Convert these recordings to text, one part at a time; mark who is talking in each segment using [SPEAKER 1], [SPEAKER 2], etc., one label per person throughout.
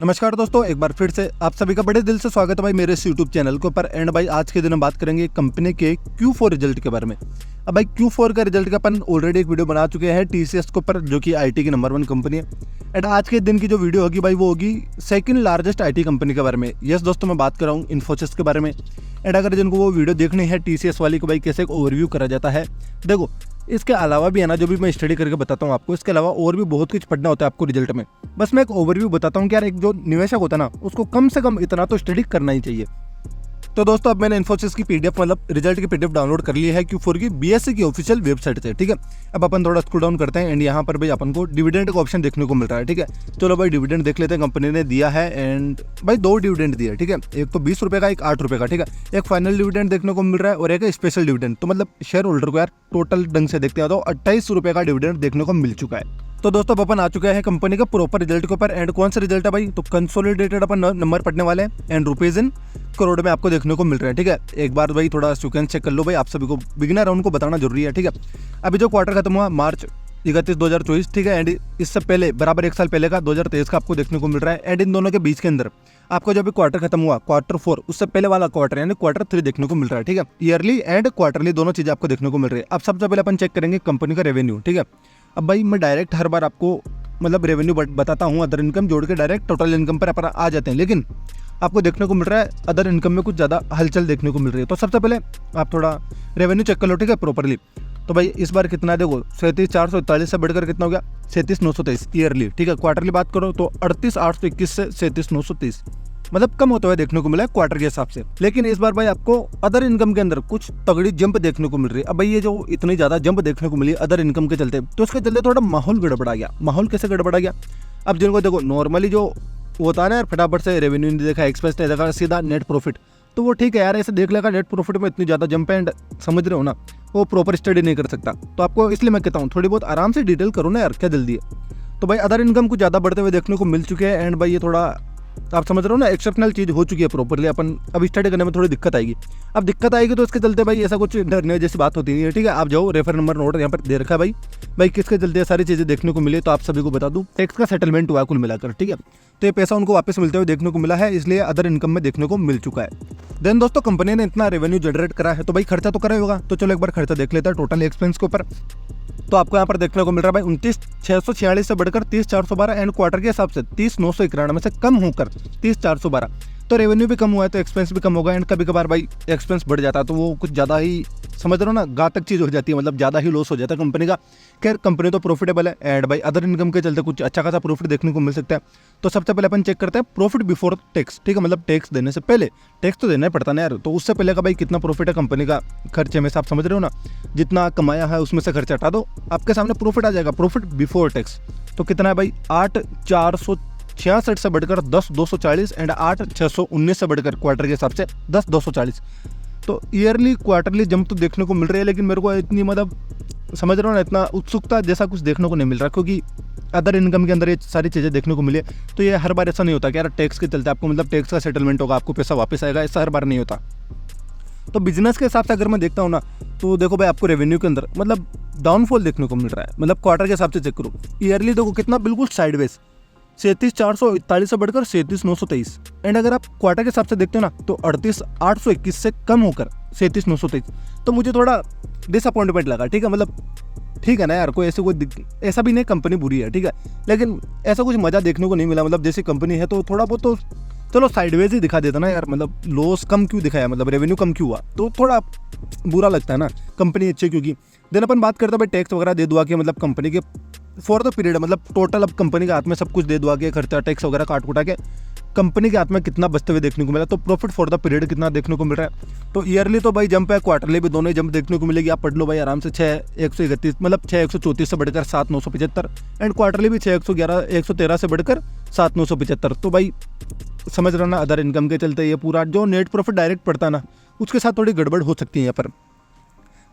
[SPEAKER 1] नमस्कार दोस्तों, एक बार फिर से आप सभी का बड़े दिल से स्वागत है भाई मेरे इस यूट्यूब चैनल के ऊपर। एंड भाई आज के दिन हम बात करेंगे कंपनी के Q4 रिजल्ट के बारे में। अब भाई Q4 का रिजल्ट का अपन ऑलरेडी एक वीडियो बना चुके हैं TCS के ऊपर, जो कि IT की नंबर 1 कंपनी है। एंड आज के दिन की जो वीडियो होगी भाई वो होगी सेकंड लार्जेस्ट IT कंपनी के बारे में। यस दोस्तों, मैं बात कर रहा हूँ इन्फोसिस के बारे में। एंड अगर जिनको वो वीडियो देखनी है TCS वाली को, भाई कैसे एक ओवरव्यू करा जाता है, देखो इसके अलावा भी है ना, जो भी मैं स्टडी करके बताता हूँ आपको, इसके अलावा और भी बहुत कुछ पढ़ना होता है आपको रिजल्ट में। बस मैं एक ओवरव्यू बताता हूँ कि यार एक जो निवेशक होता है ना, उसको कम से कम इतना तो स्टडी करना ही चाहिए। तो दोस्तों अब मैंने इन्फोसिस की PDF मतलब रिजल्ट की PDF डाउनलोड कर ली है Q4 की BSE की ऑफिशियल वेबसाइट से। ठीक है, अब अपन थोड़ा स्क्रॉल डाउन करते हैं एंड यहाँ पर भाई अपन को डिविडेंड का ऑप्शन देखने को मिल रहा है। ठीक है, चलो भाई डिविडेंड देख लेते हैं। कंपनी ने दिया है एंड भाई 2 डिविडेंड दिया है। ठीक है, एक तो 20 रुपये का, एक 8 रुपये का। ठीक है, एक फाइनल डिविडेंड देखने को मिल रहा है और एक स्पेशल डिविडेंड। तो मतलब शेयर होल्डर को यार टोटल ढंग से देखते हैं तो 28 रुपये का डिविडेंड देखने को मिल चुका है। तो दोस्तों अपन आ चुके हैं कंपनी का प्रॉपर रिजल्ट के ऊपर। एंड कौन सा रिजल्ट है भाई, तो कंसोलिडेटेड अपन नंबर पढ़ने वाले हैं एंड रुपीज इन करोड़ में आपको देखने को मिल रहा है। ठीक है, एक बार भाई थोड़ा सीक्वेंस चेक कर लो भाई, आप सभी को बिगिनर है उनको बताना जरूरी है। ठीक है, अभी जो क्वार्टर खत्म हुआ मार्च 31, 2024। ठीक है, एंड इससे पहले बराबर 1 साल पहले का 2023 का आपको देखने को मिल रहा है। एंड इन दोनों के बीच के अंदर आपको जो भी क्वार्टर खत्म हुआ Q4, उससे पहले वाला क्वार्टर यानी Q3 देखने को मिल रहा है। ठीक है, ईयरली एंड क्वार्टरली दोनों चीजें आपको देखने को मिल रही है। अब सबसे पहले अपन चेक करेंगे कंपनी का रेवेन्यू। ठीक है, अब भाई मैं डायरेक्ट हर बार आपको मतलब रेवेन्यू बताता हूँ, अदर इनकम जोड़ के डायरेक्ट टोटल इनकम पर अपन आ जाते हैं, लेकिन आपको देखने को मिल रहा है अदर इनकम में कुछ ज़्यादा हलचल देखने को मिल रही है। तो सबसे पहले आप थोड़ा रेवेन्यू चेक कर लो। ठीक है, प्रॉपरली। तो भाई इस बार कितना है, देखो 37,441 से बढ़कर कितना हो गया 37,923 ईयरली। ठीक है, क्वार्टरली बात करो तो 38,821 से 37,930, मतलब कम होता हुआ देखने को मिला है क्वार्टर के हिसाब से। लेकिन इस बार भाई आपको अदर इनकम के अंदर कुछ तगड़ी जंप देखने को मिल रही है। अब भाई ये जो इतनी ज्यादा जंप देखने को मिली अदर इनकम के चलते, तो उसके चलते थोड़ा माहौल गड़बड़ा गया। माहौल कैसे गड़बड़ा गया, अब जिनको देखो नॉर्मली जो होता है ना यार, फटाफट से रेवेन्यू नहीं देखा, एक्सपेंस नहीं देखा, सीधा नेट प्रॉफिट, तो वो ठीक है यार, ऐसे देख लेगा नेट प्रॉफिट में इतनी ज्यादा जंप एंड समझ रहे हो ना, वो प्रॉपर स्टडी नहीं कर सकता। तो आपको इसलिए मैं कहता हूँ थोड़ी बहुत आराम से डिटेल करो ना यार, क्या जल्दी है। तो भाई अदर इनकम कुछ ज़्यादा बढ़ते हुए देखने को मिल चुके हैं एंड भाई ये थोड़ा आप समझ रहे हो ना, एक्सेप्शनल चीज़ हो चुकी है प्रॉपरली। अपन अब स्टडी करने में थोड़ी दिक्कत आएगी। अब दिक्कत आएगी तो इसके चलते भाई ऐसा कुछ डरने जैसी बात होती नहीं है। ठीक है, आप जाओ, रेफर नंबर नोट यहाँ पर दे रखा है भाई किसके चलते सारी चीज़ें देखने को मिली। तो आप सभी को बता दूँ, टैक्स का सेटलमेंट हुआ कुल मिलाकर। ठीक है, तो ये पैसा उनको वापस मिलते हुए देखने को मिला है, इसलिए अदर इनकम में देखने को मिल चुका है। देन दोस्तों कंपनी ने इतना रेवेन्यू जनरेट करा है तो भाई खर्चा तो करा ही होगा। तो चलो एक बार खर्चा देख लेते हैं टोटल एक्सपेंस के ऊपर। तो आपको यहाँ पर देखने को मिल रहा है भाई 29,646 से बढ़कर 30,412 एंड क्वार्टर के हिसाब से 30,991 से कम होकर 30,412। तो रेवेन्यू भी कम हुआ है तो एक्सपेंस भी कम होगा। एंड कभी कभार भाई एक्सपेंस बढ़ जाता है तो वो कुछ ज़्यादा ही समझ रहे हो ना, घातक चीज़ हो जाती है, मतलब ज़्यादा ही लॉस हो जाता है कंपनी का। खैर कंपनी तो प्रॉफिटेबल है एंड भाई अदर इनकम के चलते कुछ अच्छा खासा प्रॉफिट देखने को मिल सकता है। तो सबसे पहले अपन चेक करते हैं प्रॉफिट बिफोर टैक्स। ठीक है, मतलब टैक्स देने से पहले, टैक्स तो देना ही पड़ता ना यार, तो उससे पहले का भाई कितना प्रॉफिट है कंपनी का खर्चे में से, आप समझ रहे हो ना, जितना कमाया है उसमें से खर्चा हटा दो, आपके सामने प्रॉफिट आ जाएगा, प्रॉफिट बिफोर टैक्स। तो कितना है भाई 8,466 से बढ़कर 10,240 एंड 8,619 से बढ़कर क्वार्टर के हिसाब से 10,240। तो ईयरली क्वार्टरली जंप तो देखने को मिल रही है, लेकिन मेरे को इतनी मतलब समझ रहे हो ना, इतना उत्सुकता जैसा कुछ देखने को नहीं मिल रहा, क्योंकि अदर इनकम के अंदर ये सारी चीज़ें देखने को मिली है। तो ये हर बार ऐसा नहीं होता कि यार टैक्स के चलते आपको मतलब टैक्स का सेटलमेंट होगा, आपको पैसा वापस आएगा, ऐसा हर बार नहीं होता। तो बिजनेस के हिसाब से अगर मैं देखता हूँ ना, तो देखो भाई आपको रेवेन्यू के अंदर मतलब डाउनफॉल देखने को मिल रहा है। मतलब क्वार्टर के हिसाब से चेक करो, ईयरली देखो कितना बिल्कुल साइडवेज 37,441 से बढ़कर 37,923। एंड अगर आप क्वार्टर के हिसाब से देखते हो ना, तो 38,821 से कम होकर 37,923। तो मुझे थोड़ा डिसअपॉइंटमेंट लगा। ठीक है, मतलब ठीक है ना यार, कोई ऐसा भी नहीं कंपनी बुरी है, ठीक है, लेकिन ऐसा कुछ मज़ा देखने को नहीं मिला। मतलब जैसी कंपनी है तो थोड़ा बहुत तो चलो साइडवेज ही दिखा देता ना यार, मतलब लॉस कम क्यों दिखाया, मतलब रेवेन्यू कम क्यों हुआ, तो थोड़ा बुरा लगता है ना। कंपनी अच्छी क्योंकि देन अपन बात करते हैं भाई टैक्स वगैरह दे दुआ के, मतलब कंपनी के फॉर द पीरियड, मतलब टोटल अब कंपनी के हाथ में सब कुछ दे दुआ के, खर्चा टैक्स वगैरह काट कुटा के कंपनी के हाथ में कितना बचते हुए देखने को मिला। तो प्रॉफिट फॉर द पीरियड कितना देखने को मिल रहा है। तो ईयरली तो भाई जंप है, क्वार्टरली भी दोनों ही जंप देखने को मिलेगी। आप पढ़ लो भाई आराम से, 6,131 मतलब 6,134 से बढ़कर 7,975 एंड क्वार्टरली भी 6,113 से बढ़कर 7,975। तो भाई समझ रहा ना, अदर इनकम के चलते ये पूरा जो नेट प्रॉफिट डायरेक्ट पड़ता ना, उसके साथ थोड़ी गड़बड़ हो सकती है यहाँ पर।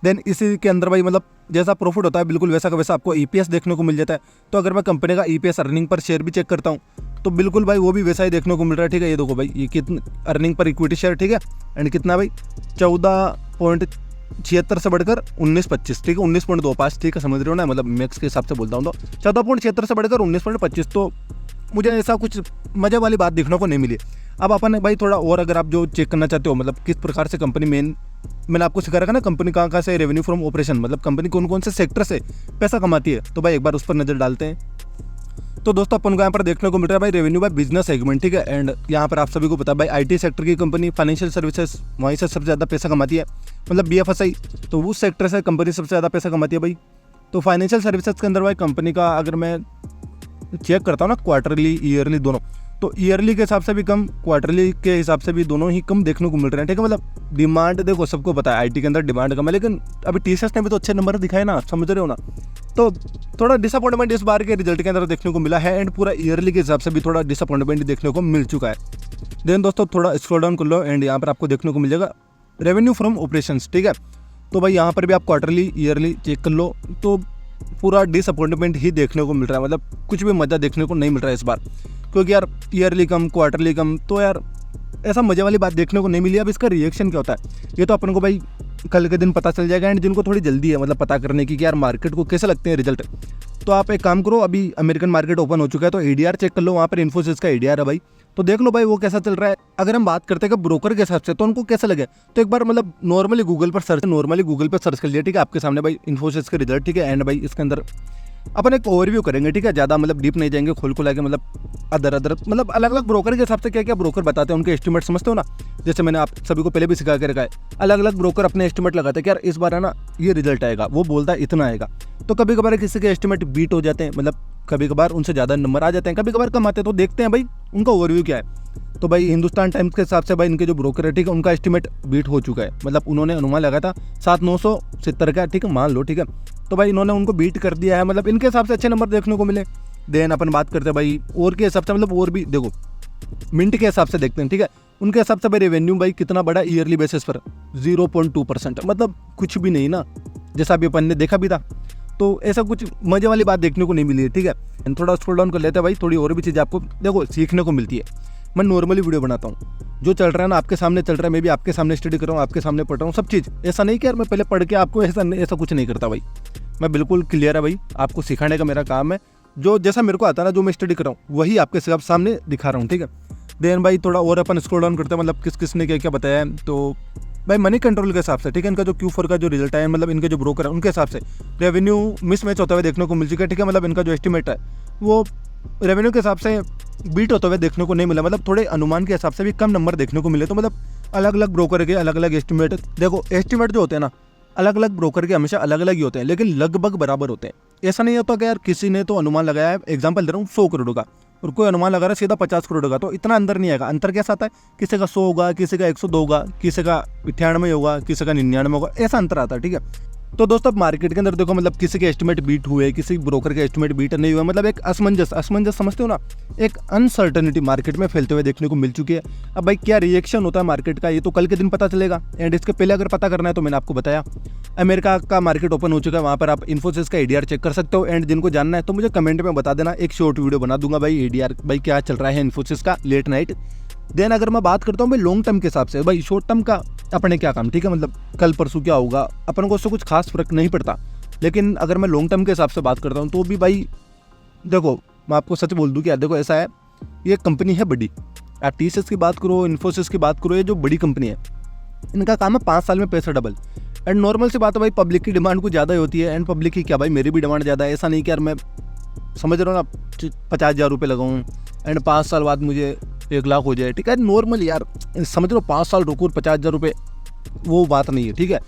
[SPEAKER 1] देन इसी के अंदर भाई मतलब जैसा प्रॉफिट होता है बिल्कुल वैसा का वैसा आपको EPS देखने को मिल जाता है। तो अगर मैं कंपनी का EPS अर्निंग पर शेयर भी चेक करता हूँ तो बिल्कुल भाई वो भी वैसा ही देखने को मिल रहा है। ठीक है, ये देखो भाई ये कितनी अर्निंग पर इक्विटी शेयर, ठीक है, एंड कितना भाई 14.76 से बढ़कर 19.25। ठीक है, 19.25। ठीक है, समझ रहे हो ना, मतलब मैक्स के हिसाब से बोलता हूँ तो 14.76 से बढ़कर 19.25। तो मुझे ऐसा कुछ मज़े वाली बात देखने को नहीं मिली। अब अपन भाई थोड़ा और अगर आप जो चेक करना चाहते हो मतलब किस प्रकार से कंपनी मैंने आपको सिखा रखा ना कंपनी कहाँ से रेवेन्यू फ्रॉम ऑपरेशन मतलब कंपनी कौन कौन से सेक्टर से पैसा कमाती है, तो भाई एक बार उस पर नज़र डालते हैं। तो दोस्तों अपन को यहाँ पर देखने को मिल रहा है भाई रेवेन्यू बाय बिजनेस सेगमेंट, ठीक है। एंड यहाँ पर आप सभी को पता है भाई आईटी सेक्टर की कंपनी, फाइनेंशियल सर्विसेज वहीं से सबसे ज़्यादा पैसा कमाती है, मतलब BFSI, तो उस सेक्टर से कंपनी सबसे ज़्यादा पैसा कमाती है भाई। तो फाइनेंशियल सर्विसेज के अंदर भाई कंपनी का अगर मैं चेक करता हूँ ना क्वार्टरली ईयरली दोनों, तो ईयरली के हिसाब से भी कम, क्वार्टरली के हिसाब से भी दोनों ही कम देखने को मिल रहे हैं, ठीक है। मतलब डिमांड देखो सबको पता है आईटी के अंदर डिमांड कम है, लेकिन अभी TCS ने भी तो अच्छे नंबर दिखाए ना, समझ रहे हो ना। तो थोड़ा डिसअपॉइंटमेंट इस बार के रिजल्ट के अंदर देखने को मिला है एंड पूरा ईयरली के हिसाब से भी थोड़ा डिसअपॉइंटमेंट देखने को मिल चुका है। देन दोस्तों थोड़ा स्क्रॉल डाउन कर लो एंड यहाँ पर आपको देखने को मिल जाएगा रेवेन्यू फ्रॉम ऑपरेशंस, ठीक है। तो भाई यहाँ पर भी आप क्वार्टरली ईयरली चेक कर लो तो पूरा डिसअपॉइंटमेंट ही देखने को मिल रहा है, मतलब कुछ भी मज़ा देखने को नहीं मिल रहा है इस बार, क्योंकि यार ईयरली कम क्वार्टरली कम, तो यार ऐसा मज़े वाली बात देखने को नहीं मिली। अब इसका रिएक्शन क्या होता है ये तो अपन को भाई कल के दिन पता चल जाएगा। एंड जिनको थोड़ी जल्दी है मतलब पता करने की कि यार मार्केट को कैसे लगते हैं रिजल्ट, तो आप एक काम करो, अभी अमेरिकन मार्केट ओपन हो चुका है तो ADR चेक कर लो, वहाँ पर इन्फोसिस का ADR है भाई, तो देख लो भाई वो कैसा चल रहा है। अगर हम बात करते हैं कि ब्रोकर के हिसाब से तो उनको कैसा लगे, तो एक बार मतलब नॉर्मली गूगल पर सर्च कर लिया, ठीक है, आपके सामने भाई इन्फोसिस के रिजल्ट, ठीक है। एंड भाई इसके अंदर अपन एक ओवरव्यू करेंगे, ठीक है, ज़्यादा मतलब डीप नहीं जाएंगे, खोल के मतलब अदर मतलब अलग अलग ब्रोकर के हिसाब से क्या क्या ब्रोकर बताते हैं उनके एस्टिमेट समझते हो ना। जैसे मैंने आप सभी को पहले भी सिखा के रखा है, अलग अलग ब्रोकर अपने एस्टिमेट लगाते हैं कि यार इस बार है ना ये रिजल्ट आएगा, वो बोलता है इतना आएगा। तो कभी कभार किसी के एस्टिमेट बीट हो जाते हैं, मतलब कभी कभार उनसे ज़्यादा नंबर आ जाते हैं, कभी कभार कम आते हैं, तो देखते हैं भाई उनका ओवरव्यू क्या है। तो भाई हिंदुस्तान टाइम्स के हिसाब से भाई इनके जो ब्रोकर है, ठीक है, उनका एस्टिमेट बीट हो चुका है, मतलब उन्होंने अनुमान लगाया था 7,970 का, ठीक है, मान लो, ठीक है। तो भाई इन्होंने उनको बीट कर दिया है, मतलब इनके हिसाब से अच्छे नंबर देखने को मिले। देन अपन बात करते हैं भाई और के हिसाब से, मतलब और भी देखो मिंट के हिसाब से देखते हैं, ठीक है, उनके हिसाब से भाई रेवेन्यू भाई कितना बड़ा ईयरली बेसिस पर 0.2%, मतलब कुछ भी नहीं ना, जैसा अभी अपन ने देखा भी था। तो ऐसा कुछ मजे वाली बात देखने को नहीं मिली है, ठीक है। थोड़ा स्क्रॉल डाउन कर लेते हैं भाई, थोड़ी और भी चीज़ आपको देखो सीखने को मिलती है। मैं नॉर्मली वीडियो बनाता हूँ, जो चल रहा है ना आपके सामने चल रहा है, मैं भी आपके सामने स्टडी कर रहा हूँ, आपके सामने पढ़ रहा हूँ, सब चीज़। ऐसा नहीं कि यार मैं पहले पढ़ के आपको ऐसा कुछ नहीं करता भाई, मैं बिल्कुल क्लियर है भाई, आपको सिखाने का मेरा काम है। जो जैसा मेरे को आता है ना, जो मैं स्टडी कर रहा हूँ वही आपके सामने दिखा रहा हूँ, ठीक है। देन भाई थोड़ा और अपन स्क्रॉल डाउन करते हैं, मतलब किस ने क्या क्या बताया है। तो भाई मनी कंट्रोल के हिसाब से, ठीक है, इनका जो Q4 का जो रिजल्ट है, मतलब इनके जो ब्रोकर है उनके हिसाब से रेवेन्यू मिसमैच होता हुआ देखने को मिल चुका है, ठीक है। मतलब इनका जो एस्टिमेट है वो रेवेन्यू के हिसाब से बीट होते हुए देखने को नहीं मिला, मतलब थोड़े अनुमान के हिसाब से भी कम नंबर देखने को मिले। तो मतलब अलग अलग ब्रोकर के अलग अलग एस्टिमेट, देखो एस्टिमेट जो होते हैं ना अलग अलग ब्रोकर के हमेशा अलग अलग ही होते हैं, लेकिन लगभग बराबर होते हैं। ऐसा नहीं होता कि यार किसी ने तो अनुमान लगाया है, एग्जाम्पल दे रहा हूँ 100 करोड़ का, और कोई अनुमान लगा रहा है सीधा 50 करोड़ का, तो इतना अंतर नहीं आएगा। अंतर कैसा आता है, किसी का 100 होगा, किसी का 102 होगा, किसी का 98 होगा, किसी का 99 होगा, ऐसा अंतर आता है, ठीक है। तो दोस्तों अब मार्केट के अंदर देखो, मतलब किसी के एस्टिमेट बीट हुए, किसी ब्रोकर के एस्टिमेट बीट नहीं हुए, मतलब एक असमंजस समझते हो ना, एक अनसर्टनिटी मार्केट में फैलते हुए देखने को मिल चुकी है। अब भाई क्या रिएक्शन होता है मार्केट का, ये तो कल के दिन पता चलेगा। एंड इसके पहले अगर पता करना है तो मैंने आपको बताया अमेरिका का मार्केट ओपन हो चुका है, वहाँ पर आप इन्फोसिस का ADR चेक कर सकते हो। एंड जिनको जानना है तो मुझे कमेंट में बता देना, एक शॉर्ट वीडियो बना दूंगा भाई ADR भाई क्या चल रहा है इन्फोसिस का लेट नाइट। देन अगर मैं बात करता हूँ भाई लॉन्ग टर्म के हिसाब से, भाई शॉर्ट टर्म का अपने क्या काम, ठीक है, मतलब कल परसों क्या होगा अपन को उससे कुछ खास फर्क नहीं पड़ता। लेकिन अगर मैं लॉन्ग टर्म के हिसाब से बात करता हूँ तो भी भाई देखो मैं आपको सच बोल दूँ कि यार देखो ऐसा है, ये कंपनी है बड़ी, आप TCS की बात करो, इन्फोसिस की बात करो, ये जो बड़ी कंपनी है इनका काम है 5 साल में पैसा डबल। एंड नॉर्मल सी बात है भाई, पब्लिक की डिमांड कुछ ज़्यादा ही होती है। एंड पब्लिक की क्या भाई, मेरी भी डिमांड ज़्यादा है, ऐसा नहीं कि यार मैं समझ रहा हूँ ना 50,000 रुपये लगाऊँ एंड 5 साल बाद मुझे 1 लाख हो जाए, ठीक है। नॉर्मल यार समझ लो 5 साल रुको 50,000 रुपये, वो बात नहीं है, ठीक है।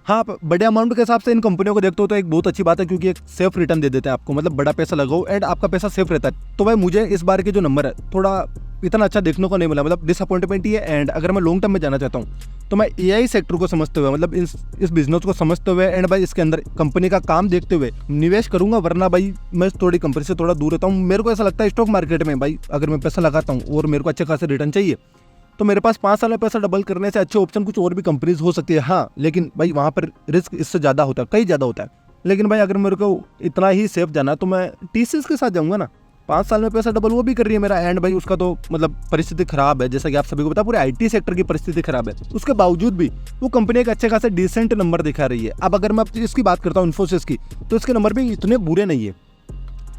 [SPEAKER 1] हाँ आप बड़े अमाउंट के हिसाब से इन कंपनियों को देखते हो तो एक बहुत अच्छी बात है, क्योंकि एक सेफ रिटर्न दे देते हैं आपको, मतलब बड़ा पैसा लगाओ एंड आपका पैसा सेफ रहता है। तो भाई मुझे इस बार के जो नंबर है थोड़ा इतना अच्छा देखने को नहीं मिला, मतलब डिसअपॉइंटमेंट ही है। एंड अगर मैं लॉन्ग टर्म में जाना चाहता हूँ तो मैं AI सेक्टर को समझते हुए, मतलब इस बिजनेस को समझते हुए एंड भाई इसके अंदर कंपनी का काम देखते हुए निवेश करूंगा, वरना भाई मैं थोड़ी कंपनी से थोड़ा दूर रहता हूँ। मेरे को ऐसा लगता है स्टॉक मार्केट में भाई अगर मैं पैसा लगाता हूँ और मेरे को अच्छे खासे रिटर्न चाहिए तो मेरे पास 5 साल में पैसा डबल करने से अच्छे ऑप्शन कुछ और भी कंपनीज हो सकती है, हाँ, लेकिन भाई वहाँ पर रिस्क इससे ज़्यादा होता है, कहीं ज़्यादा होता है। लेकिन भाई अगर मेरे को इतना ही सेफ जाना है तो मैं TCS के साथ जाऊँगा ना, 5 साल में पैसा डबल वो भी कर रही है मेरा। एंड भाई उसका तो मतलब परिस्थिति खराब है, जैसा कि आप सभी को पता पूरे IT सेक्टर की परिस्थिति खराब है, उसके बावजूद भी वो कंपनी एक अच्छे खासे डिसेंट नंबर दिखा रही है। अब अगर मैं इसकी बात करता हूँ इन्फोसिस की, तो इसके नंबर भी इतने बुरे नहीं है,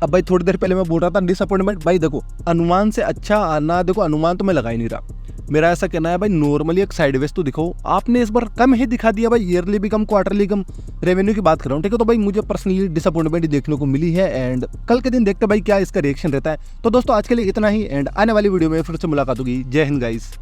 [SPEAKER 1] अब भाई थोड़ी देर पहले मैं बोल रहा था डिसअपॉइंटमेंट, भाई देखो अनुमान से अच्छा आना, देखो अनुमान तो मैं लगा ही नहीं रहा। मेरा ऐसा कहना है भाई नॉर्मली एक साइडवेज तो दिखाओ, आपने इस बार कम ही दिखा दिया भाई, ईयरली भी कम, क्वार्टरली कम, रेवेन्यू की बात कर रहा हूँ, ठीक है। तो भाई मुझे पर्सनली डिसअपॉइंटमेंट ही देखने को मिली है एंड कल के दिन देखते भाई क्या इसका रिएक्शन रहता है। तो दोस्तों आज के लिए इतना ही एंड आने वाली वीडियो में फिर से मुलाकात होगी। जय हिंद गाइस।